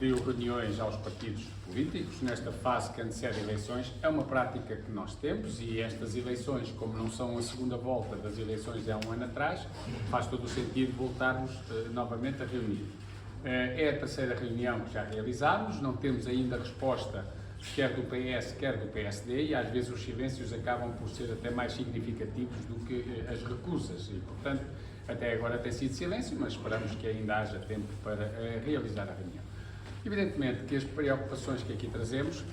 pediu reuniões aos partidos políticos nesta fase que antecede eleições. É uma prática que nós temos e estas eleições, como não são a segunda volta das eleições de há um ano atrás, faz todo o sentido voltarmos novamente a reunir. É a terceira reunião que já realizámos, não temos ainda resposta quer do PS, quer do PSD, e às vezes os silêncios acabam por ser até mais significativos do que as recusas, e portanto até agora tem sido silêncio, mas esperamos que ainda haja tempo para realizar a reunião. Evidentemente que as preocupações que aqui trazemos,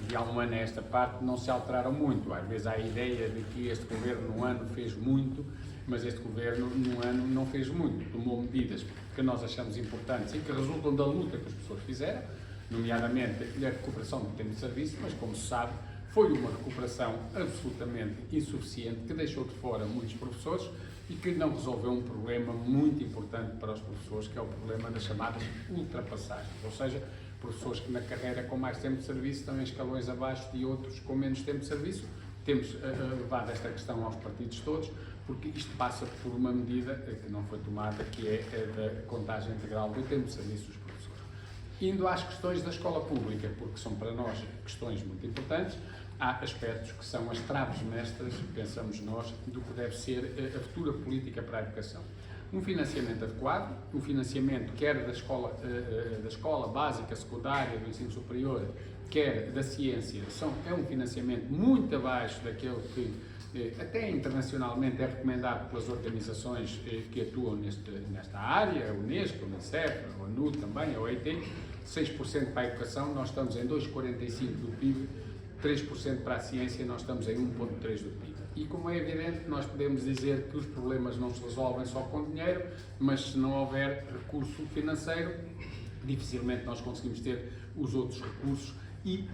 de há um ano a esta parte, não se alteraram muito. Às vezes há a ideia de que este governo num ano fez muito, mas este governo num ano não fez muito. Tomou medidas que nós achamos importantes e que resultam da luta que as pessoas fizeram, nomeadamente a recuperação do tempo de serviço, mas como se sabe, foi uma recuperação absolutamente insuficiente, que deixou de fora muitos professores e que não resolveu um problema muito importante para os professores, que é o problema das chamadas ultrapassagens, ou seja, professores que na carreira com mais tempo de serviço estão em escalões abaixo de outros com menos tempo de serviço. Temos levado esta questão aos partidos todos, porque isto passa por uma medida que não foi tomada, que é a da contagem integral do tempo de serviço dos professores. Indo às questões da escola pública, porque são para nós questões muito importantes, há aspectos que são as traves mestras, pensamos nós, do que deve ser a futura política para a educação. Um financiamento adequado, o financiamento quer da escola básica, secundária, do ensino superior, quer da ciência, é um financiamento muito abaixo daquele que até internacionalmente é recomendado pelas organizações que atuam nesta área, a Unesco, a Unicef, a ONU também, a OIT, 6% para a educação, nós estamos em 2,45% do PIB, 3% para a ciência, nós estamos em 1,3% do PIB. E como é evidente, nós podemos dizer que os problemas não se resolvem só com dinheiro, mas se não houver recurso financeiro, dificilmente nós conseguimos ter os outros recursos e,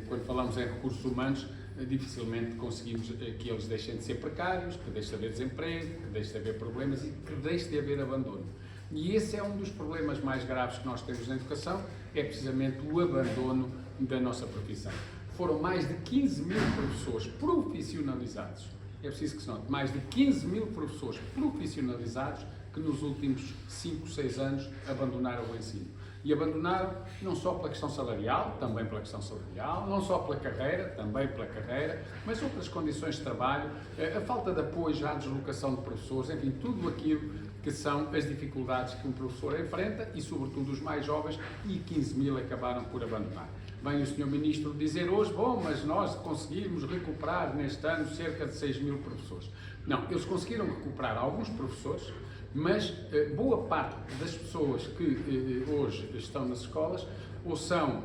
quando falamos em recursos humanos, dificilmente conseguimos que eles deixem de ser precários, que deixe de haver desemprego, que deixe de haver problemas e que deixe de haver abandono. E esse é um dos problemas mais graves que nós temos na educação, é precisamente o abandono da nossa profissão. Foram mais de 15 mil professores profissionalizados, é preciso que se note, mais de 15 mil professores profissionalizados que nos últimos 5, 6 anos abandonaram o ensino. E abandonaram não só pela questão salarial, também pela questão salarial, não só pela carreira, também pela carreira, mas outras condições de trabalho, a falta de apoio à deslocação de professores, enfim, tudo aquilo que são as dificuldades que um professor enfrenta e, sobretudo, os mais jovens, e 15 mil acabaram por abandonar. Vem o Sr. Ministro dizer hoje, bom, mas nós conseguimos recuperar neste ano cerca de 6 mil professores. Não, eles conseguiram recuperar alguns professores, mas boa parte das pessoas que hoje estão nas escolas ou são,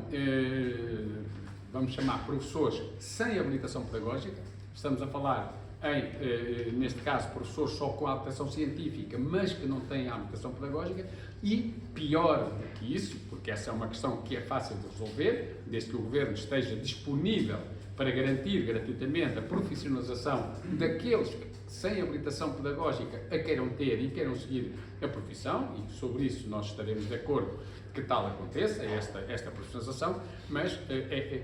vamos chamar, professores sem habilitação pedagógica, estamos a falar neste caso, professores só com habilitação científica, mas que não têm habilitação pedagógica, e pior do que isso, porque essa é uma questão que é fácil de resolver, desde que o Governo esteja disponível para garantir gratuitamente a profissionalização daqueles que, sem habilitação pedagógica, a queiram ter e queiram seguir a profissão, e sobre isso nós estaremos de acordo que tal aconteça, esta profissionalização, mas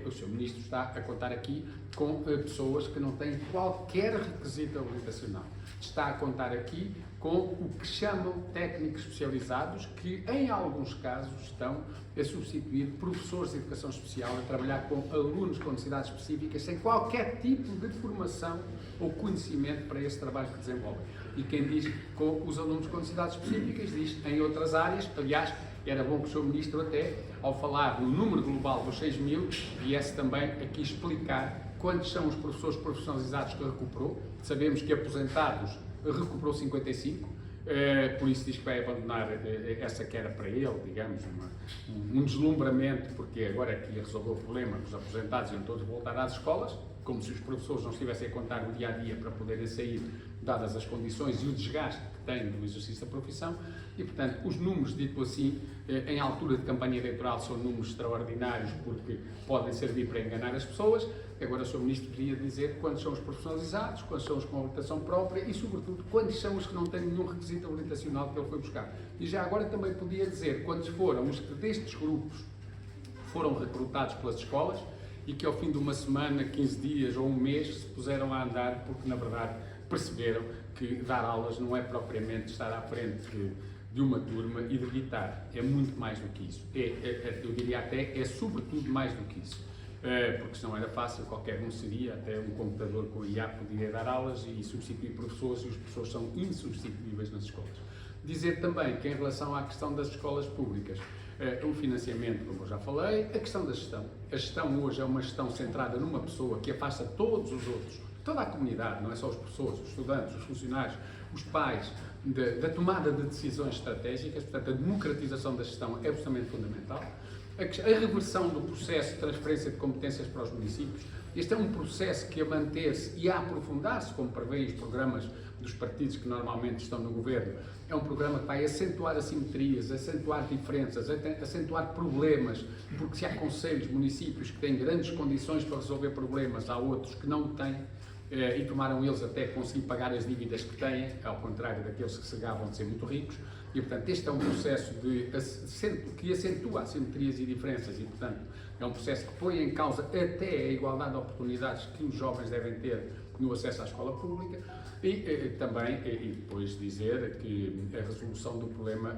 o Sr. Ministro está a contar aqui com pessoas que não têm qualquer requisito habilitacional. Está a contar aqui com o que chamam técnicos especializados, que em alguns casos estão a substituir professores de educação especial, a trabalhar com alunos com necessidades específicas, sem qualquer tipo de formação ou conhecimento para esse trabalho que desenvolvem. E quem diz com os alunos com necessidades específicas, diz em outras áreas. Aliás, era bom que o Sr. Ministro até, ao falar no número global dos 6 mil, viesse também aqui explicar quantos são os professores profissionalizados que recuperou. Sabemos que aposentados recuperou 55, por isso diz que vai abandonar essa que era para ele, digamos, um deslumbramento, porque agora é que ia resolver o problema, os aposentados iam todos voltar às escolas, como se os professores não estivessem a contar o dia-a-dia para poderem sair, dadas as condições e o desgaste que têm no exercício da profissão, e, portanto, os números, dito assim, em altura de campanha eleitoral, são números extraordinários, porque podem servir para enganar as pessoas. Agora o Sr. Ministro podia dizer quantos são os profissionalizados, quantos são os com habilitação própria e, sobretudo, quantos são os que não têm nenhum requisito habilitacional que ele foi buscar. E já agora também podia dizer quantos foram os que destes grupos foram recrutados pelas escolas e que ao fim de uma semana, 15 dias ou um mês se puseram a andar porque, na verdade, perceberam que dar aulas não é propriamente estar à frente de uma turma e de evitar. É muito mais do que isso. Eu diria até, é sobretudo mais do que isso. Porque senão era fácil, qualquer um seria, até um computador com o IA podia dar aulas e substituir professores, e os professores são insubstituíveis nas escolas. Dizer também que em relação à questão das escolas públicas, o financiamento, como eu já falei, a questão da gestão. A gestão hoje é uma gestão centrada numa pessoa que afasta todos os outros, toda a comunidade, não é só os professores, os estudantes, os funcionários, os pais, da tomada de decisões estratégicas. Portanto, a democratização da gestão é absolutamente fundamental. A reversão do processo de transferência de competências para os municípios. Este é um processo que, a manter-se e a aprofundar-se, como prevêem os programas dos partidos que normalmente estão no governo, é um programa que vai acentuar assimetrias, acentuar diferenças, acentuar problemas, porque se há concelhos, municípios que têm grandes condições para resolver problemas, há outros que não têm, e tomaram eles até conseguir pagar as dívidas que têm, ao contrário daqueles que se gavam de ser muito ricos. E, portanto, este é um processo que acentua assimetrias e diferenças e, portanto, é um processo que põe em causa até a igualdade de oportunidades que os jovens devem ter no acesso à escola pública e também, e depois dizer que a resolução do problema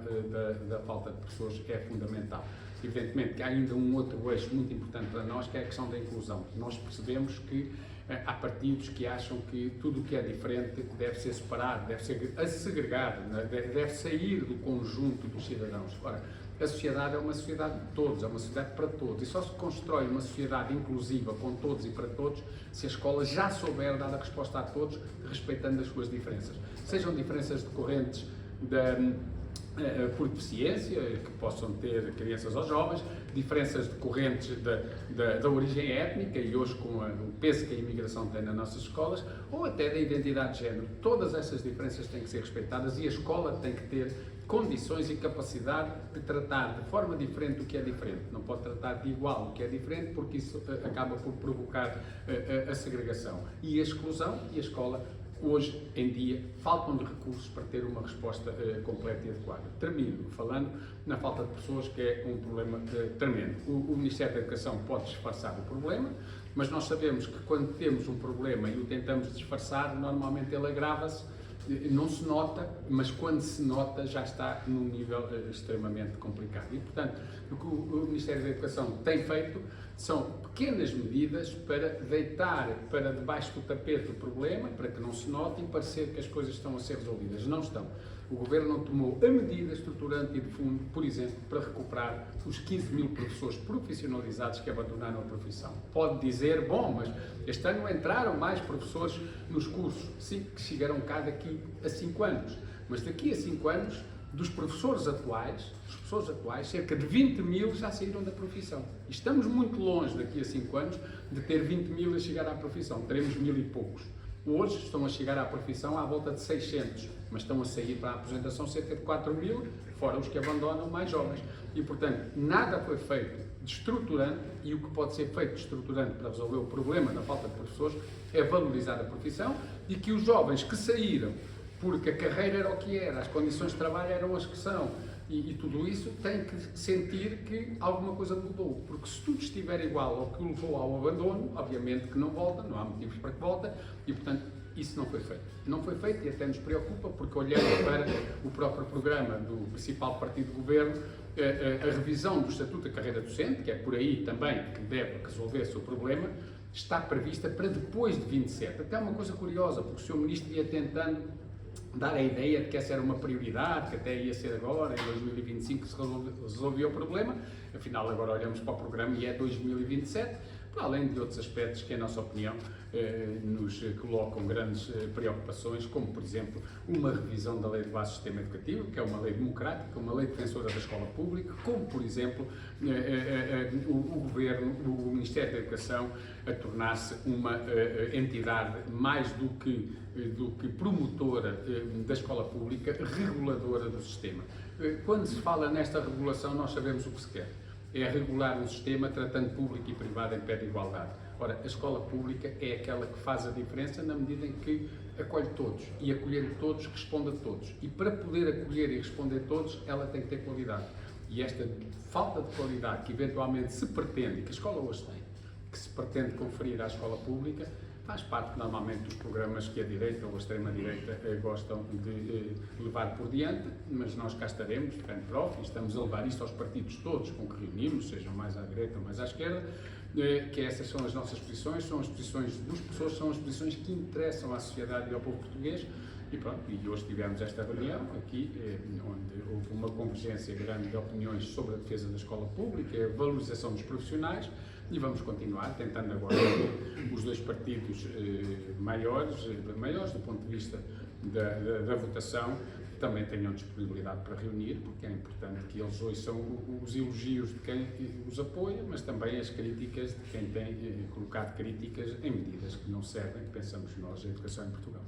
da falta de professores é fundamental. Evidentemente que há ainda um outro eixo muito importante para nós, que é a questão da inclusão. Nós percebemos que há partidos que acham que tudo o que é diferente deve ser separado, deve ser segregado, deve sair do conjunto dos cidadãos. Ora, a sociedade é uma sociedade de todos, é uma sociedade para todos, e só se constrói uma sociedade inclusiva com todos e para todos se a escola já souber dar a resposta a todos, respeitando as suas diferenças. Sejam diferenças decorrentes por deficiência, que possam ter crianças ou jovens, diferenças decorrentes da origem étnica e hoje com o peso que a imigração tem nas nossas escolas, ou até da identidade de género. Todas essas diferenças têm que ser respeitadas e a escola tem que ter condições e capacidade de tratar de forma diferente o que é diferente. Não pode tratar de igual o que é diferente, porque isso acaba por provocar a segregação e a exclusão, e a escola hoje em dia faltam de recursos para ter uma resposta completa e adequada. Termino falando na falta de pessoas, que é um problema tremendo. O Ministério da Educação pode disfarçar o problema, mas nós sabemos que quando temos um problema e o tentamos disfarçar, normalmente ele agrava-se, não se nota, mas quando se nota já está num nível extremamente complicado. E, portanto, o que o Ministério da Educação tem feito são pequenas medidas para deitar para debaixo do tapete o problema, para que não se note e parecer que as coisas estão a ser resolvidas. Não estão. O Governo não tomou a medida estruturante e de fundo, por exemplo, para recuperar os 15 mil professores profissionalizados que abandonaram a profissão. Pode dizer, bom, mas este ano entraram mais professores nos cursos. Sim, que chegaram cá daqui a 5 anos. Mas daqui a 5 anos, dos professores atuais, cerca de 20 mil já saíram da profissão. E estamos muito longe, daqui a 5 anos, de ter 20 mil a chegar à profissão. Teremos 1000 e poucos. Hoje estão a chegar à profissão à volta de 600, mas estão a sair para a aposentação cerca de 4.000, fora os que abandonam mais jovens. E, portanto, nada foi feito de estruturante, e o que pode ser feito de estruturante para resolver o problema da falta de professores é valorizar a profissão e que os jovens que saíram, porque a carreira era o que era, as condições de trabalho eram as que são, e tudo isso tem que sentir que alguma coisa mudou, porque se tudo estiver igual ao que o levou ao abandono, obviamente que não volta, não há motivos para que volte, e portanto isso não foi feito. Não foi feito e até nos preocupa, porque olhando para o próprio programa do principal partido de governo, a revisão do Estatuto da Carreira Docente, que é por aí também que deve resolver-se o problema, está prevista para depois de 27. Até uma coisa curiosa, porque o Sr. Ministro ia tentando dar a ideia de que essa era uma prioridade, que até ia ser agora, em 2025, que se resolvia o problema. Afinal, agora olhamos para o programa e é 2027, para além de outros aspectos que, em nossa opinião, nos colocam grandes preocupações, como, por exemplo, uma revisão da Lei de Base do Sistema Educativo, que é uma lei democrática, uma lei defensora da escola pública, como, por exemplo, o Governo, o Ministério da Educação, a tornar-se uma entidade mais do que promotora da escola pública, reguladora do sistema. Quando se fala nesta regulação, nós sabemos o que se quer. É regular um sistema tratando público e privado em pé de igualdade. Ora, a escola pública é aquela que faz a diferença na medida em que acolhe todos, e acolhendo todos, responde a todos. E para poder acolher e responder a todos, ela tem que ter qualidade. E esta falta de qualidade que eventualmente se pretende, que a escola hoje tem, que se pretende conferir à escola pública, faz parte normalmente dos programas que a direita ou a extrema-direita gostam de levar por diante, mas nós cá estaremos, e estamos a levar isto aos partidos todos com que reunimos, sejam mais à direita ou mais à esquerda, que essas são as nossas posições, são as posições dos pessoas, são as posições que interessam à sociedade e ao povo português. E pronto, e hoje tivemos esta reunião aqui, onde houve uma convergência grande de opiniões sobre a defesa da escola pública, a valorização dos profissionais, e vamos continuar tentando agora os dois partidos maiores do ponto de vista da votação, também tenham disponibilidade para reunir, porque é importante que eles ouçam os elogios de quem os apoia, mas também as críticas de quem tem colocado críticas em medidas que não servem, pensamos nós, a educação em Portugal.